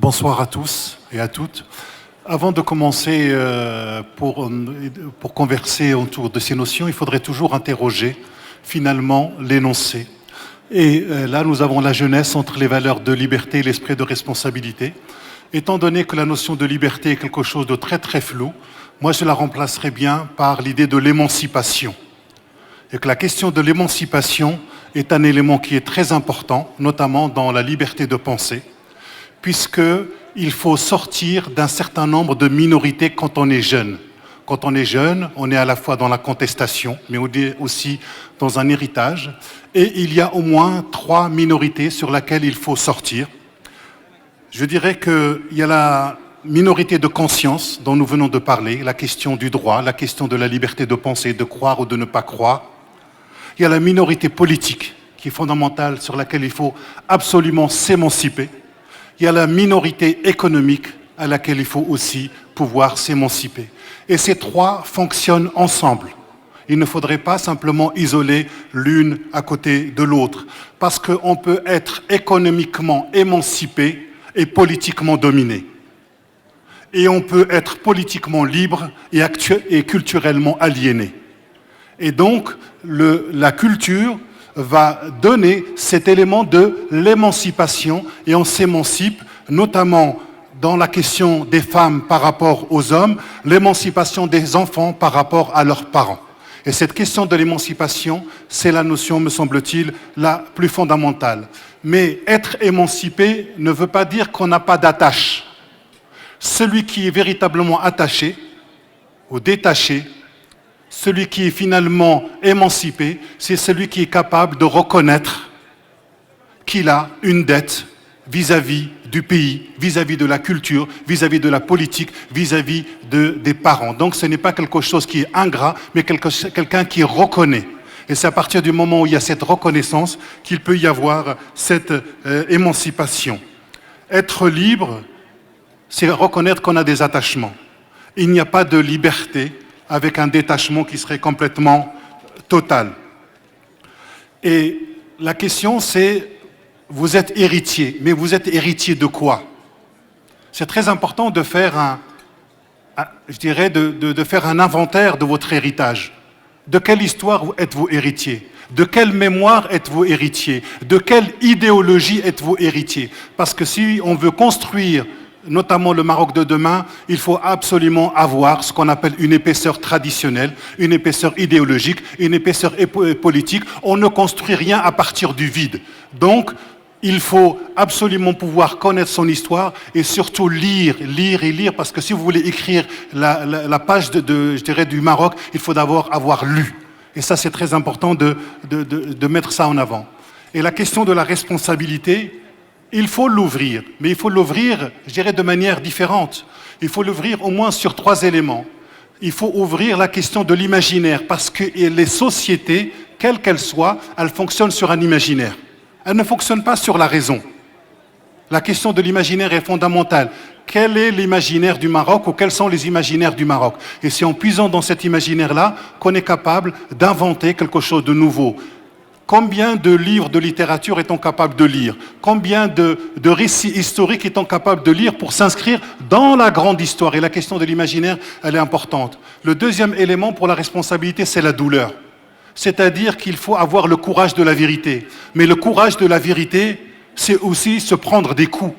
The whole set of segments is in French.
Bonsoir à tous et à toutes. Avant de commencer pour converser autour de ces notions, il faudrait toujours interroger finalement l'énoncé. Et là, nous avons la jeunesse entre les valeurs de liberté et l'esprit de responsabilité. Étant donné que la notion de liberté est quelque chose de très très flou, moi je la remplacerai bien par l'idée de l'émancipation. Et que la question de l'émancipation est un élément qui est très important, notamment dans la liberté de penser, puisqu'il faut sortir d'un certain nombre de minorités quand on est jeune. Quand on est jeune, on est à la fois dans la contestation, mais on est aussi dans un héritage. Et il y a au moins 3 minorités sur lesquelles il faut sortir. Je dirais qu'il y a la minorité de conscience dont nous venons de parler, la question du droit, la question de la liberté de penser, de croire ou de ne pas croire. Il y a la minorité politique qui est fondamentale, sur laquelle il faut absolument s'émanciper. Il y a la minorité économique à laquelle il faut aussi pouvoir s'émanciper. Et ces 3 fonctionnent ensemble. Il ne faudrait pas simplement isoler l'une à côté de l'autre, parce qu'on peut être économiquement émancipé et politiquement dominé. Et on peut être politiquement libre et culturellement aliéné. Et donc, la culture va donner cet élément de l'émancipation, et on s'émancipe notamment dans la question des femmes par rapport aux hommes, l'émancipation des enfants par rapport à leurs parents. Et cette question de l'émancipation, c'est la notion, me semble-t-il, la plus fondamentale. Mais être émancipé ne veut pas dire qu'on n'a pas d'attache. Celui qui est véritablement attaché ou détaché, celui qui est finalement émancipé, c'est celui qui est capable de reconnaître qu'il a une dette vis-à-vis du pays, vis-à-vis de la culture, vis-à-vis de la politique, vis-à-vis des parents. Donc ce n'est pas quelque chose qui est ingrat, mais quelqu'un qui reconnaît. Et c'est à partir du moment où il y a cette reconnaissance qu'il peut y avoir cette émancipation. Être libre, c'est reconnaître qu'on a des attachements. Il n'y a pas de liberté avec un détachement qui serait complètement total. Et la question c'est, vous êtes héritier, mais vous êtes héritier de quoi? C'est très important de faire de faire un inventaire de votre héritage. De quelle histoire êtes-vous héritier? De quelle mémoire êtes-vous héritier? De quelle idéologie êtes-vous héritier? Parce que si on veut construire notamment le Maroc de demain, il faut absolument avoir ce qu'on appelle une épaisseur traditionnelle, une épaisseur idéologique, une épaisseur politique. On ne construit rien à partir du vide. Donc, il faut absolument pouvoir connaître son histoire et surtout lire, parce que si vous voulez écrire la page je dirais, du Maroc, il faut d'abord avoir lu. Et ça, c'est très important de mettre ça en avant. Et la question de la responsabilité, il faut l'ouvrir, mais il faut l'ouvrir, je dirais, de manière différente. Il faut l'ouvrir au moins sur 3 éléments. Il faut ouvrir la question de l'imaginaire, parce que les sociétés, quelles qu'elles soient, elles fonctionnent sur un imaginaire. Elles ne fonctionnent pas sur la raison. La question de l'imaginaire est fondamentale. Quel est l'imaginaire du Maroc ou quels sont les imaginaires du Maroc? Et c'est en puisant dans cet imaginaire-là qu'on est capable d'inventer quelque chose de nouveau. Combien de livres de littérature est-on capable de lire? Combien de récits historiques est-on capable de lire pour s'inscrire dans la grande histoire? Et la question de l'imaginaire, elle est importante. Le deuxième élément pour la responsabilité, c'est la douleur. C'est-à-dire qu'il faut avoir le courage de la vérité. Mais le courage de la vérité, c'est aussi se prendre des coups.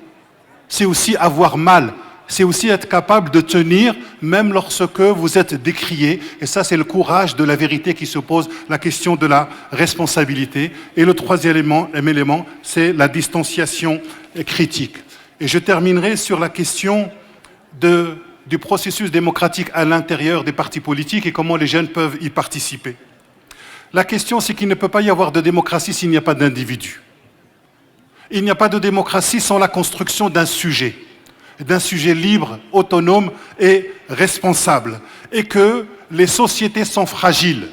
C'est aussi avoir mal. C'est aussi être capable de tenir, même lorsque vous êtes décrié. Et ça, c'est le courage de la vérité qui se pose, la question de la responsabilité. Et le troisième élément, c'est la distanciation critique. Et je terminerai sur la question du processus démocratique à l'intérieur des partis politiques et comment les jeunes peuvent y participer. La question, c'est qu'il ne peut pas y avoir de démocratie s'il n'y a pas d'individu. Il n'y a pas de démocratie sans la construction d'un sujet libre, autonome et responsable. Et que les sociétés sont fragiles.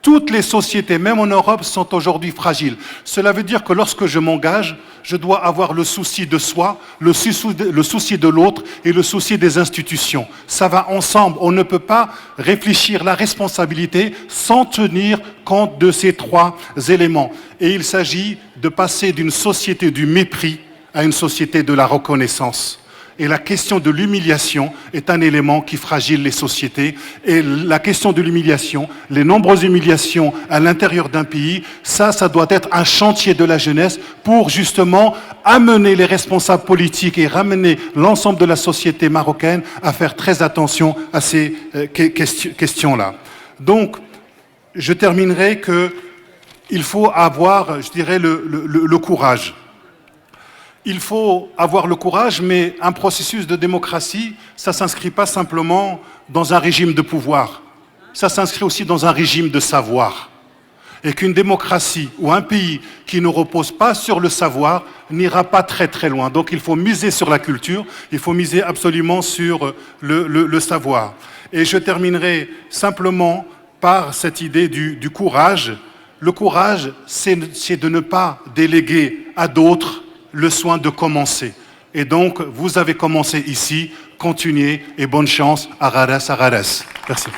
Toutes les sociétés, même en Europe, sont aujourd'hui fragiles. Cela veut dire que lorsque je m'engage, je dois avoir le souci de soi, le souci de l'autre et le souci des institutions. Ça va ensemble. On ne peut pas réfléchir la responsabilité sans tenir compte de ces 3 éléments. Et il s'agit de passer d'une société du mépris à une société de la reconnaissance. Et la question de l'humiliation est un élément qui fragile les sociétés. Et la question de l'humiliation, les nombreuses humiliations à l'intérieur d'un pays, ça doit être un chantier de la jeunesse pour justement amener les responsables politiques et ramener l'ensemble de la société marocaine à faire très attention à ces questions-là. Donc, je terminerai qu'il faut avoir, je dirais, le courage. Il faut avoir le courage, mais un processus de démocratie, ça ne s'inscrit pas simplement dans un régime de pouvoir. Ça s'inscrit aussi dans un régime de savoir. Et qu'une démocratie ou un pays qui ne repose pas sur le savoir n'ira pas très très loin. Donc il faut miser sur la culture, il faut miser absolument sur le savoir. Et je terminerai simplement par cette idée du courage. Le courage, c'est de ne pas déléguer à d'autres le soin de commencer. Et donc, vous avez commencé ici, continuez et bonne chance. Agares, agares. Merci.